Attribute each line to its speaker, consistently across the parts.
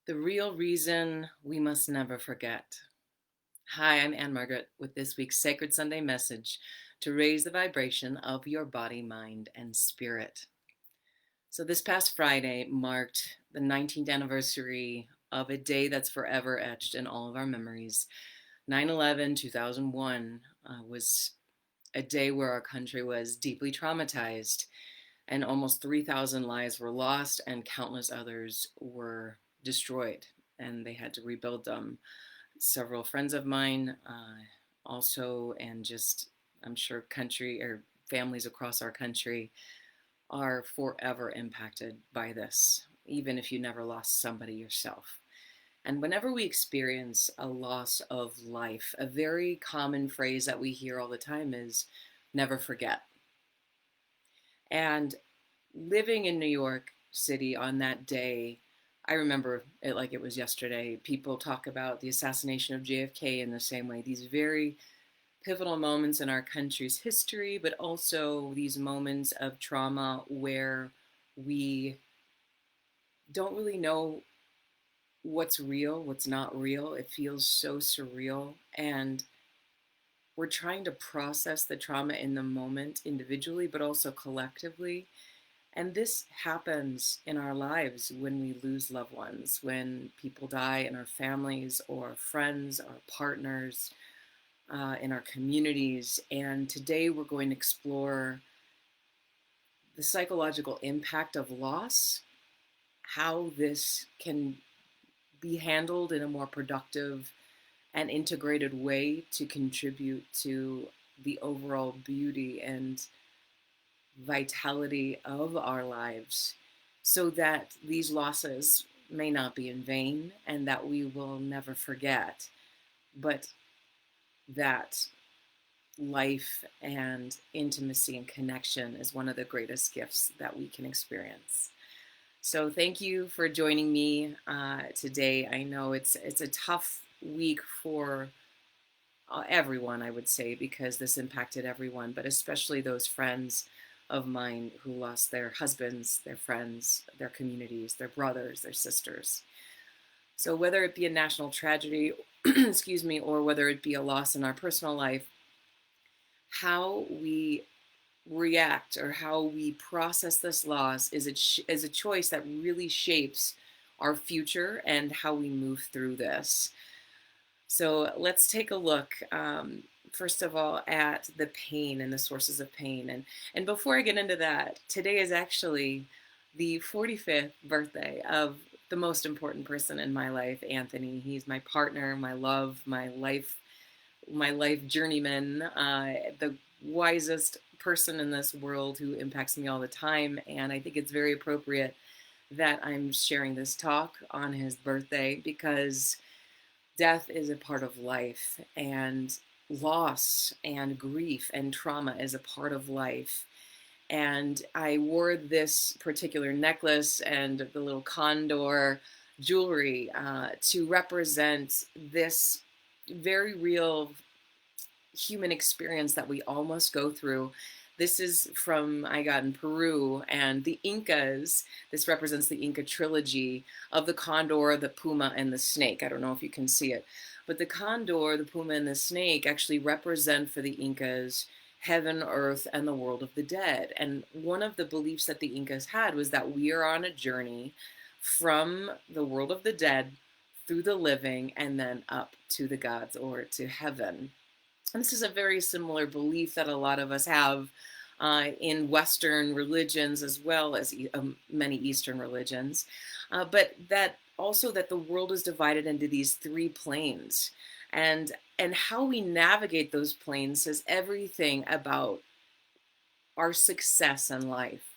Speaker 1: The real reason we must never forget. Hi, I'm Ann Margaret with this week's Sacred Sunday message to raise the vibration of your body, mind, and spirit. So, this past Friday marked the 19th anniversary of a day that's forever etched in all of our memories. 9/11, 2001 was a day where our country was deeply traumatized, and almost 3,000 lives were lost, and countless others were destroyed, and they had to rebuild them. Several friends of mine also, and just I'm sure country or families across our country are forever impacted by this, even if you never lost somebody yourself. And whenever we experience a loss of life, a very common phrase that we hear all the time is never forget. And living in New York City on that day, I remember it like it was yesterday. People talk about the assassination of JFK in the same way. These very pivotal moments in our country's history, but also these moments of trauma where we don't really know what's real, what's not real. It feels so surreal. And we're trying to process the trauma in the moment individually, but also collectively. And this happens in our lives when we lose loved ones, when people die in our families or friends, our partners, in our communities. And today we're going to explore the psychological impact of loss, how this can be handled in a more productive and integrated way to contribute to the overall beauty and vitality of our lives, so that these losses may not be in vain and that we will never forget, but that life and intimacy and connection is one of the greatest gifts that we can experience. So thank you for joining me today. I know it's a tough week for everyone, I would say, because this impacted everyone, but especially those friends of mine who lost their husbands, their friends, their communities, their brothers, their sisters. So whether it be a national tragedy, excuse me, or whether it be a loss in our personal life, how we react or how we process this loss is a choice that really shapes our future and how we move through this. So let's take a look, first of all, at the pain and the sources of pain. And before I get into that, today is actually the 45th birthday of the most important person in my life, Anthony. He's my partner, my love, my life journeyman, the wisest person in this world who impacts me all the time. And I think it's very appropriate that I'm sharing this talk on his birthday because death is a part of life, and loss and grief and trauma is a part of life. And I wore this particular necklace and the little condor jewelry to represent this very real human experience that we all must go through. This is from I got in Peru, and the Incas. This represents the Inca trilogy of the condor, the puma, and the snake. I don't know if you can see it, but the condor, the puma, and the snake actually represent for the Incas heaven, earth, and the world of the dead. And one of the beliefs that the Incas had was that we are on a journey from the world of the dead through the living and then up to the gods or to heaven. And this is a very similar belief that a lot of us have in Western religions as well as many Eastern religions, but that also that the world is divided into these three planes, and how we navigate those planes says everything about our success in life.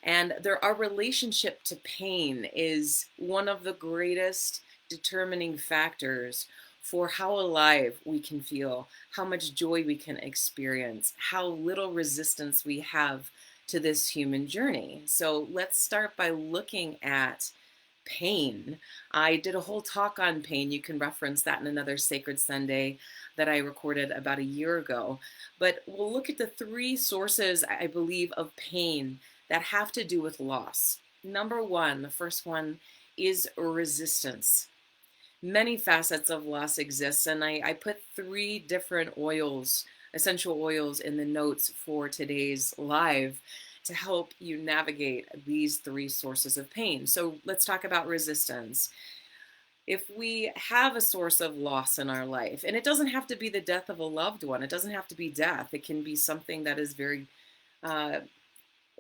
Speaker 1: And our relationship to pain is one of the greatest determining factors for how alive we can feel, how much joy we can experience, how little resistance we have to this human journey. So let's start by looking at pain. I did a whole talk on pain. You can reference that in another Sacred Sunday that I recorded about a year ago. But we'll look at the three sources, I believe, of pain that have to do with loss. Number one, the first one is resistance. Many facets of loss exist, and I put 3 different essential oils in the notes for today's live to help you navigate these 3 sources of pain. So let's talk about resistance. If we have a source of loss in our life, and it doesn't have to be the death of a loved one, it doesn't have to be death. It can be something that is uh,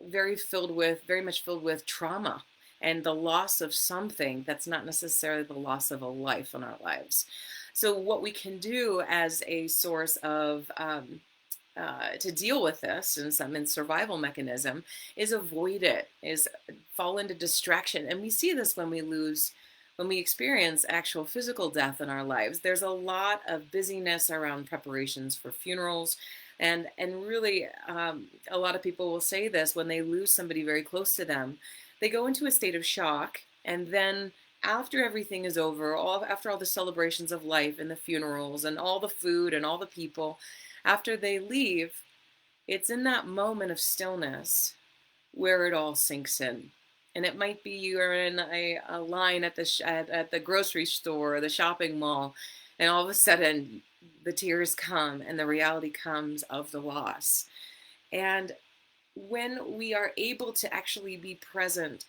Speaker 1: very much filled with trauma and the loss of something that's not necessarily the loss of a life in our lives. So, what we can do as a source of to deal with this and some in survival mechanism is avoid it, is fall into distraction. And we see this when we experience actual physical death in our lives. There's a lot of busyness around preparations for funerals. And really, a lot of people will say this when they lose somebody very close to them. They go into a state of shock, and then after everything is over, after all the celebrations of life and the funerals and all the food and all the people, after they leave, it's in that moment of stillness where it all sinks in. And it might be you're in a line at at the grocery store or the shopping mall, and all of a sudden the tears come and the reality comes of the loss. And when we are able to actually be present,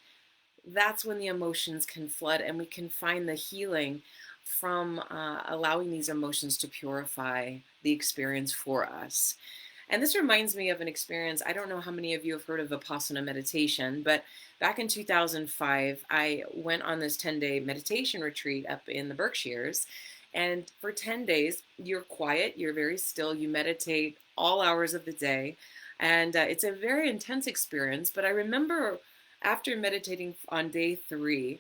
Speaker 1: that's when the emotions can flood and we can find the healing from allowing these emotions to purify the experience for us. And this reminds me of an experience. I don't know how many of you have heard of Vipassana meditation, but back in 2005, I went on this 10-day meditation retreat up in the Berkshires. And for 10 days, you're quiet, you're very still, you meditate all hours of the day. And it's a very intense experience. But I remember after meditating on day 3,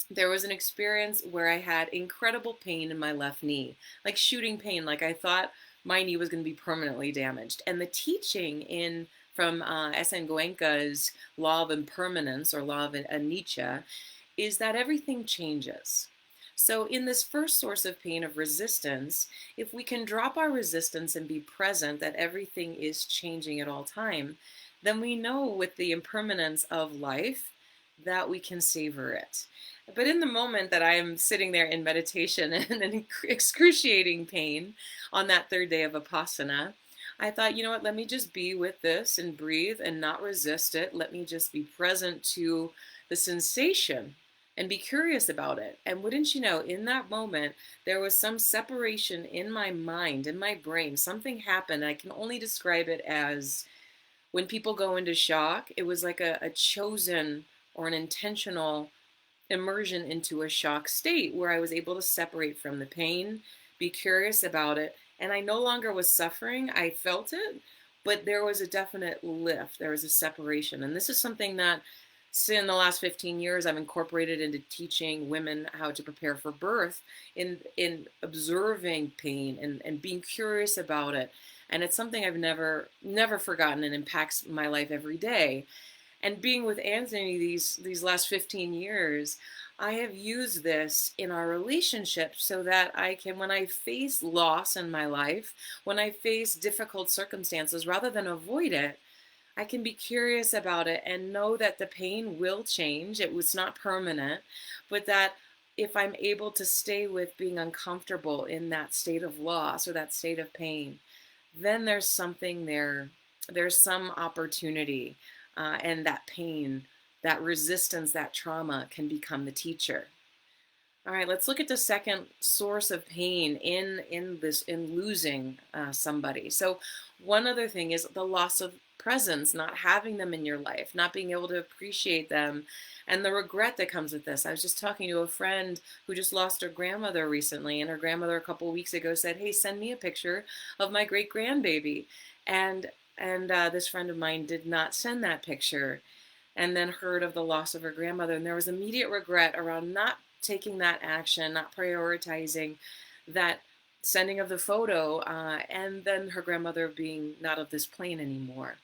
Speaker 1: there was an experience where I had incredible pain in my left knee, like shooting pain, like I thought my knee was going to be permanently damaged. And the teaching in from S.N. Goenka's law of impermanence or law of anicca is that everything changes. So in this first source of pain of resistance, if we can drop our resistance and be present that everything is changing at all time, then we know with the impermanence of life that we can savor it. But in the moment that I am sitting there in meditation and in excruciating pain on that 3rd day of Vipassana, I thought, you know what, let me just be with this and breathe and not resist it. Let me just be present to the sensation and be curious about it. And wouldn't you know, in that moment, there was some separation in my mind, in my brain. Something happened. I can only describe it as when people go into shock, it was like a chosen or an intentional immersion into a shock state where I was able to separate from the pain, be curious about it, and I no longer was suffering. I felt it, but there was a definite lift. There was a separation. And this is something that in the last 15 years I've incorporated into teaching women how to prepare for birth in observing pain and being curious about it. And it's something I've never forgotten and impacts my life every day. And being with Anthony these last 15 years, I have used this in our relationship so that I can, when I face loss in my life, when I face difficult circumstances, rather than avoid it, I can be curious about it and know that the pain will change. It was not permanent, but that if I'm able to stay with being uncomfortable in that state of loss or that state of pain, then there's something there. There's some opportunity. And that pain, that resistance, that trauma can become the teacher. All right, let's look at the second source of pain in losing somebody. So one other thing is the loss of presence, not having them in your life, not being able to appreciate them, and the regret that comes with this. I was just talking to a friend who just lost her grandmother recently, and her grandmother a couple of weeks ago said, "Hey, send me a picture of my great grandbaby," and this friend of mine did not send that picture, and then heard of the loss of her grandmother, and there was immediate regret around not taking that action, not prioritizing that sending of the photo, and then her grandmother being not of this plane anymore.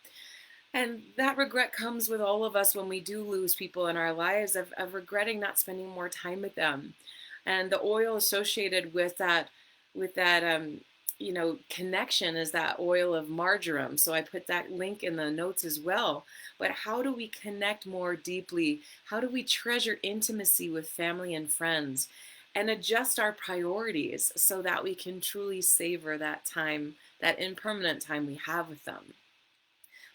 Speaker 1: And that regret comes with all of us when we do lose people in our lives of regretting not spending more time with them. And the oil associated with that connection is that oil of marjoram. So I put that link in the notes as well. But how do we connect more deeply? How do we treasure intimacy with family and friends and adjust our priorities so that we can truly savor that time, that impermanent time we have with them?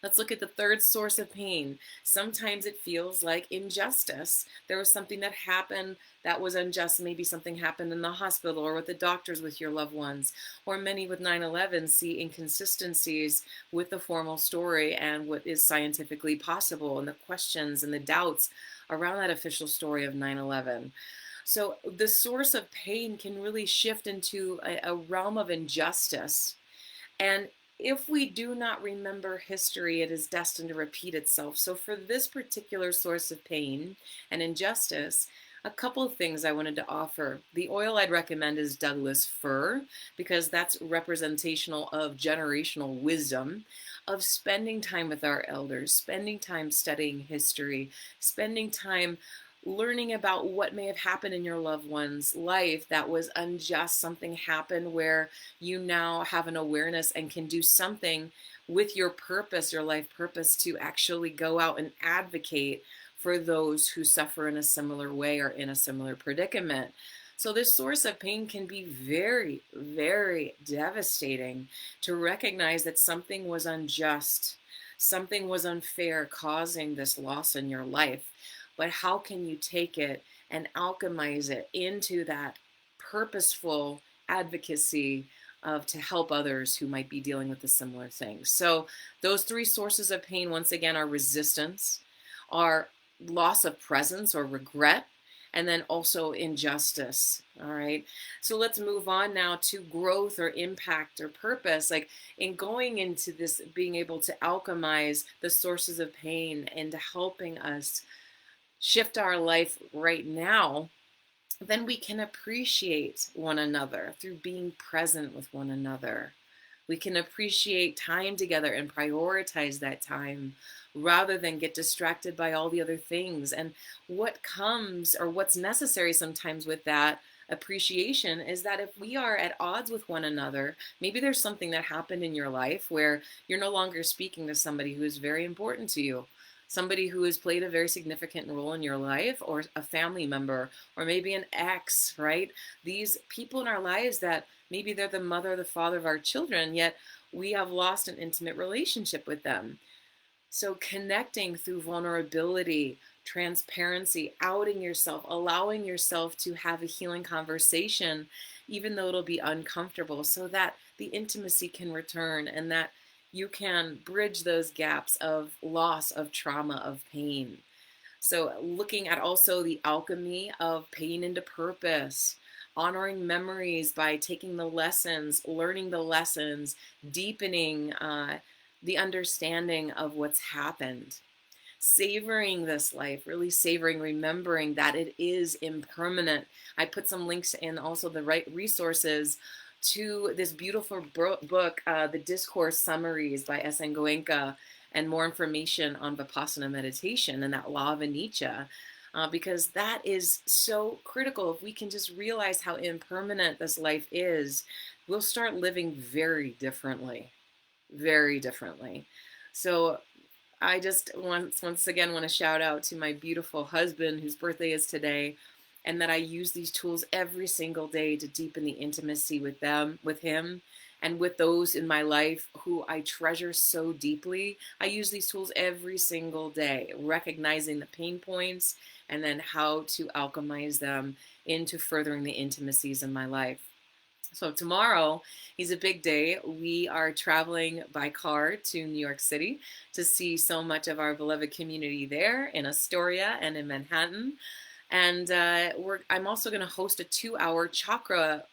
Speaker 1: Let's look at the third source of pain. Sometimes it feels like injustice. There was something that happened that was unjust. Maybe something happened in the hospital or with the doctors with your loved ones. Or many with 9/11 see inconsistencies with the formal story and what is scientifically possible and the questions and the doubts around that official story of 9/11. So the source of pain can really shift into a realm of injustice, and if we do not remember history, it is destined to repeat itself. So, for this particular source of pain and injustice, a couple of things I wanted to offer. The oil I'd recommend is Douglas fir, because that's representational of generational wisdom, of spending time with our elders, spending time studying history, spending time learning about what may have happened in your loved one's life that was unjust. Something happened where you now have an awareness and can do something with your purpose, your life purpose, to actually go out and advocate for those who suffer in a similar way or in a similar predicament. So, this source of pain can be very, very devastating to recognize that something was unjust, something was unfair, causing this loss in your life. But how can you take it and alchemize it into that purposeful advocacy of to help others who might be dealing with a similar thing? So those three sources of pain, once again, are resistance, are loss of presence or regret, and then also injustice. All right. So let's move on now to growth or impact or purpose. Like, in going into this, being able to alchemize the sources of pain and helping us shift our life right now, then we can appreciate one another through being present with one another. We can appreciate time together and prioritize that time rather than get distracted by all the other things. And what comes, or what's necessary sometimes with that appreciation, is that if we are at odds with one another, maybe there's something that happened in your life where you're no longer speaking to somebody who is very important to you, somebody who has played a very significant role in your life, or a family member, or maybe an ex, right? These people in our lives that maybe they're the mother or the father of our children, yet we have lost an intimate relationship with them. So connecting through vulnerability, transparency, outing yourself, allowing yourself to have a healing conversation, even though it'll be uncomfortable, so that the intimacy can return and that you can bridge those gaps of loss, of trauma, of pain. So looking at also the alchemy of pain into purpose, honoring memories by taking the lessons, learning the lessons, deepening the understanding of what's happened, savoring this life, really savoring, remembering that it is impermanent. I put some links in, also the right resources, to this beautiful book, The Discourse Summaries by S.N. Goenka, and more information on Vipassana meditation and that law of anicca, because that is so critical. If we can just realize how impermanent this life is, we'll start living very differently, very differently. So I just once again want to shout out to my beautiful husband, whose birthday is today, and that I use these tools every single day to deepen the intimacy with them, with him, and with those in my life who I treasure so deeply. I use these tools every single day, recognizing the pain points and then how to alchemize them into furthering the intimacies in my life. So tomorrow is a big day. We are traveling by car to New York City to see so much of our beloved community there in Astoria and in Manhattan. And I'm also going to host a 2-hour chakra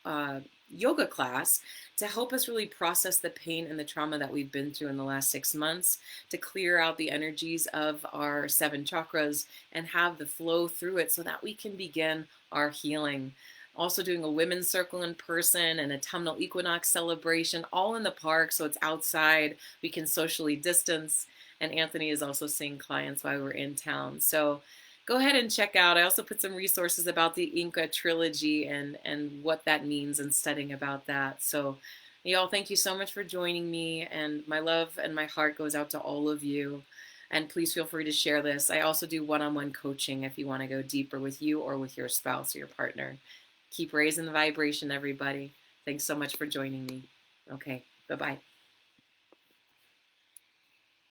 Speaker 1: yoga class to help us really process the pain and the trauma that we've been through in the last 6 months, to clear out the energies of our 7 chakras and have the flow through it so that we can begin our healing. Also doing a women's circle in person and a autumnal equinox celebration, all in the park, so it's outside. We can socially distance. And Anthony is also seeing clients while we're in town. So go ahead and check out. I also put some resources about the Inca trilogy and what that means and studying about that. So Y'all, thank you so much for joining me, and my love and my heart goes out to all of you. And please feel free to share this. I also do one-on-one coaching if you want to go deeper with you or with your spouse or your partner. Keep raising the vibration, everybody. Thanks so much for joining me. Okay, bye-bye.